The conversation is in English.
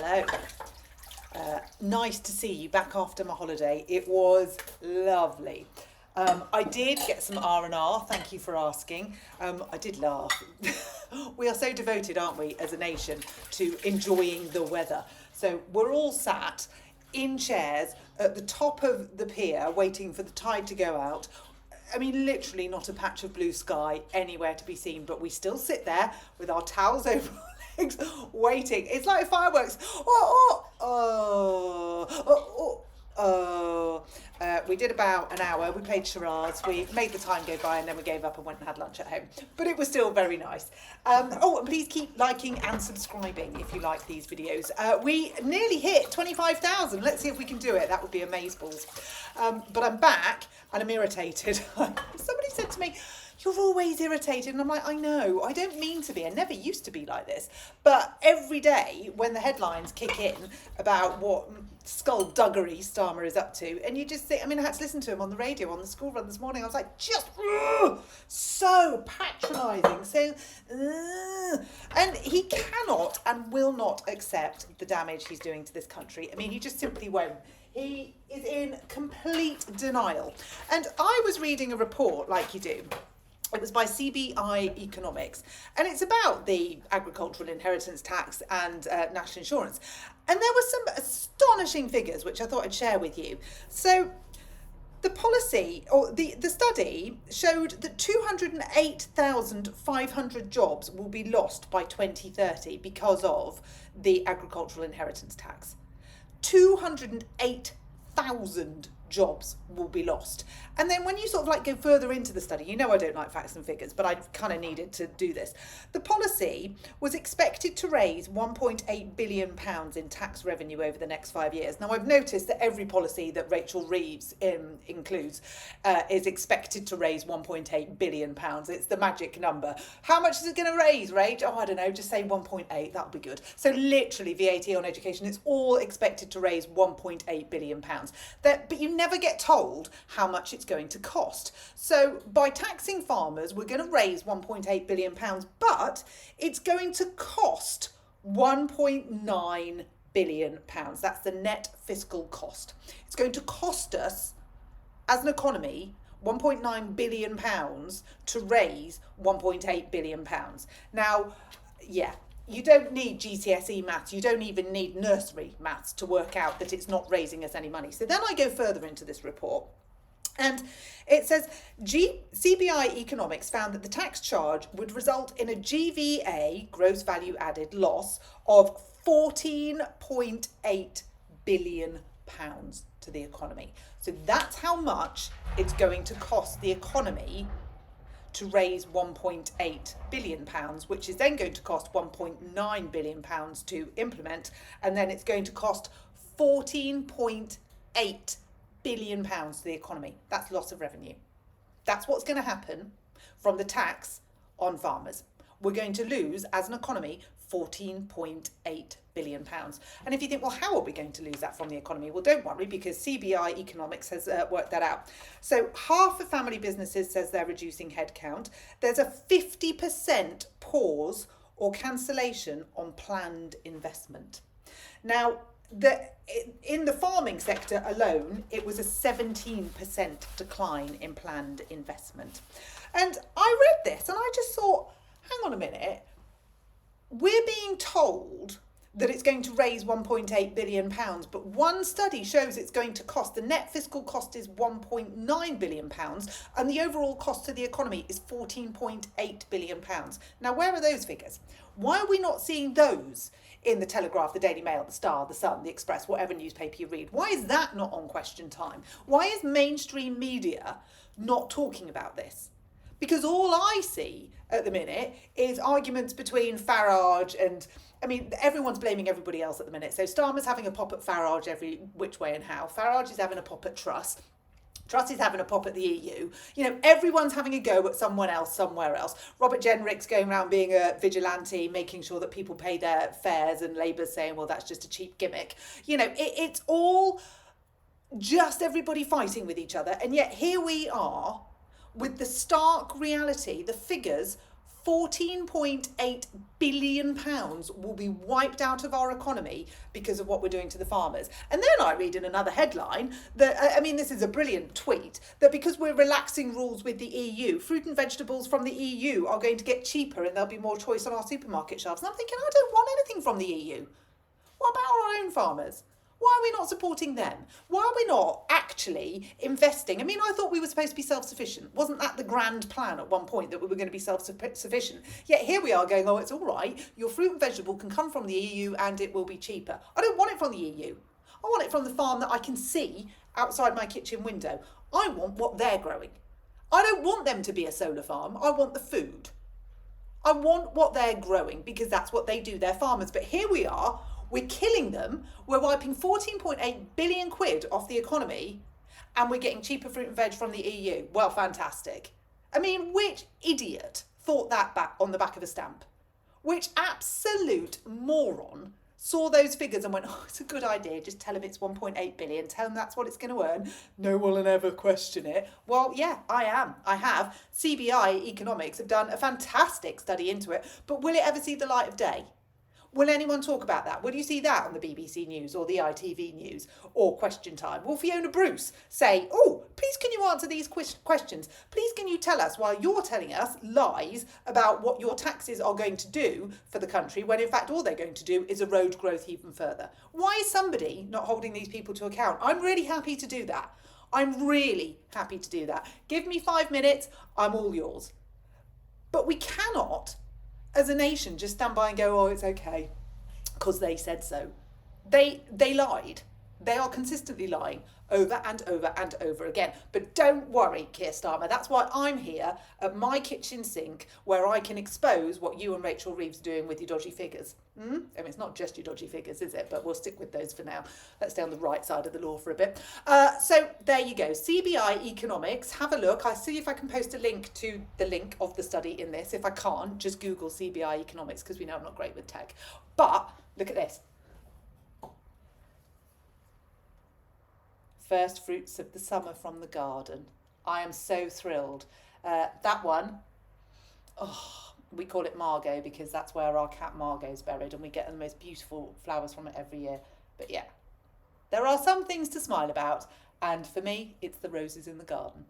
Hello. Nice to see you back after my holiday. It was lovely. I did get some R&R, thank you for asking. I did laugh. We are so devoted, aren't we, as a nation, to enjoying the weather. So we're all sat in chairs at the top of the pier waiting for the tide to go out. I mean, literally not a patch of blue sky anywhere to be seen, but we still sit there with our towels over our legs waiting. It's like fireworks. We did about an hour. We played charades. We made the time go by and then we gave up and went and had lunch at home. But it was still very nice. And please keep liking and subscribing if you like these videos. We nearly hit 25,000. Let's see if we can do it. That would be amazeballs. But I'm back and I'm irritated. Somebody said to me, "You're always irritated." And I'm like, I know, I don't mean to be. I never used to be like this. But every day when the headlines kick in about what skullduggery Starmer is up to, and you just think, I mean, I had to listen to him on the radio on the school run this morning. I was like, so patronising. And he cannot and will not accept the damage he's doing to this country. I mean, he just simply won't. He is in complete denial. And I was reading a report, like you do. It was by CBI Economics, and it's about the agricultural inheritance tax and national insurance. And there were some astonishing figures, which I thought I'd share with you. So the policy, or the study, showed that 208,500 jobs will be lost by 2030 because of the agricultural inheritance tax. 208,000 jobs will be lost. And then when you sort of like go further into the study, you know I don't like facts and figures, but I kind of needed to do this. The policy was expected to raise £1.8 billion in tax revenue over the next 5 years. Now I've noticed that every policy that Rachel Reeves includes is expected to raise £1.8 billion. It's the magic number. How much is it going to raise, Rach? Oh, I don't know, just say 1.8, that'll be good. So literally VAT on education, it's all expected to raise £1.8 billion. But you never get told how much it's going to cost. So by taxing farmers, we're going to raise £1.8 billion, but it's going to cost £1.9 billion. That's the net fiscal cost. It's going to cost us, as an economy, £1.9 billion to raise £1.8 billion. Now, yeah, you don't need GCSE maths, you don't even need nursery maths to work out that it's not raising us any money. So then I go further into this report, and it says CBI Economics found that the tax charge would result in a GVA, gross value added, loss of £14.8 billion to the economy. So that's how much it's going to cost the economy to raise £1.8 billion, which is then going to cost £1.9 billion to implement, and then it's going to cost £14.8 billion to the economy. That's loss of revenue. That's what's going to happen from the tax on farmers. We're going to lose, as an economy, £14.8 billion. And if you think, well, how are we going to lose that from the economy? Well, don't worry, because CBI Economics has worked that out. So half of family businesses says they're reducing headcount. There's a 50% pause or cancellation on planned investment. Now, in the farming sector alone, it was a 17% decline in planned investment. And I read this and I just thought, hang on a minute, we're being told that it's going to raise £1.8 billion, but one study shows it's going to cost, the net fiscal cost is £1.9 billion, and the overall cost to the economy is £14.8 billion. Now, where are those figures? Why are we not seeing those in the Telegraph, the Daily Mail, the Star, the Sun, the Express, whatever newspaper you read? Why is that not on Question Time? Why is mainstream media not talking about this? Because all I see at the minute is arguments between Farage and, I mean, everyone's blaming everybody else at the minute. So Starmer's having a pop at Farage every which way and how. Farage is having a pop at Truss. Truss is having a pop at the EU. You know, everyone's having a go at someone else somewhere else. Robert Jenrick's going around being a vigilante, making sure that people pay their fares, and Labour's saying, well, that's just a cheap gimmick. You know, it's all just everybody fighting with each other. And yet here we are with the stark reality, the figures, £14.8 billion will be wiped out of our economy because of what we're doing to the farmers. And then I read in another headline that, I mean, this is a brilliant tweet, that because we're relaxing rules with the EU, fruit and vegetables from the EU are going to get cheaper and there'll be more choice on our supermarket shelves. And I'm thinking, I don't want anything from the EU. What about our own farmers? Why are we not supporting them? Why are we not actually investing? I mean, I thought we were supposed to be self-sufficient. Wasn't that the grand plan at one point, that we were going to be self-sufficient? Yet here we are going, oh, it's all right. Your fruit and vegetable can come from the EU and it will be cheaper. I don't want it from the EU. I want it from the farm that I can see outside my kitchen window. I want what they're growing. I don't want them to be a solar farm. I want the food. I want what they're growing because that's what they do. They're farmers. But here we are. We're killing them. We're wiping 14.8 billion quid off the economy and we're getting cheaper fruit and veg from the EU. Well, fantastic. I mean, which idiot thought that back on the back of a stamp? Which absolute moron saw those figures and went, oh, it's a good idea. Just tell them it's 1.8 billion. Tell them that's what it's going to earn. No one will ever question it. Well, yeah, I am. I have. CBI Economics have done a fantastic study into it. But will it ever see the light of day? Will anyone talk about that? Will you see that on the BBC News or the ITV News or Question Time? Will Fiona Bruce say, oh, please can you answer these questions? Please can you tell us why you're telling us lies about what your taxes are going to do for the country when in fact all they're going to do is erode growth even further? Why is somebody not holding these people to account? I'm really happy to do that. I'm really happy to do that. Give me 5 minutes, I'm all yours. But we cannot, as a nation, just stand by and go, oh, it's okay, because they said so. They lied. They are consistently lying over and over and over again. But don't worry, Keir Starmer. That's why I'm here at my kitchen sink, where I can expose what you and Rachel Reeves are doing with your dodgy figures. I mean, it's not just your dodgy figures, is it? But we'll stick with those for now. Let's stay on the right side of the law for a bit. So there you go. CBI Economics. Have a look. I'll see if I can post a link to the link of the study in this. If I can't, just Google CBI Economics, because we know I'm not great with tech. But look at this. First fruits of the summer from the garden. I am so thrilled. That one, oh, we call it Margot because that's where our cat Margot's buried and we get the most beautiful flowers from it every year. But yeah, there are some things to smile about, and for me, it's the roses in the garden.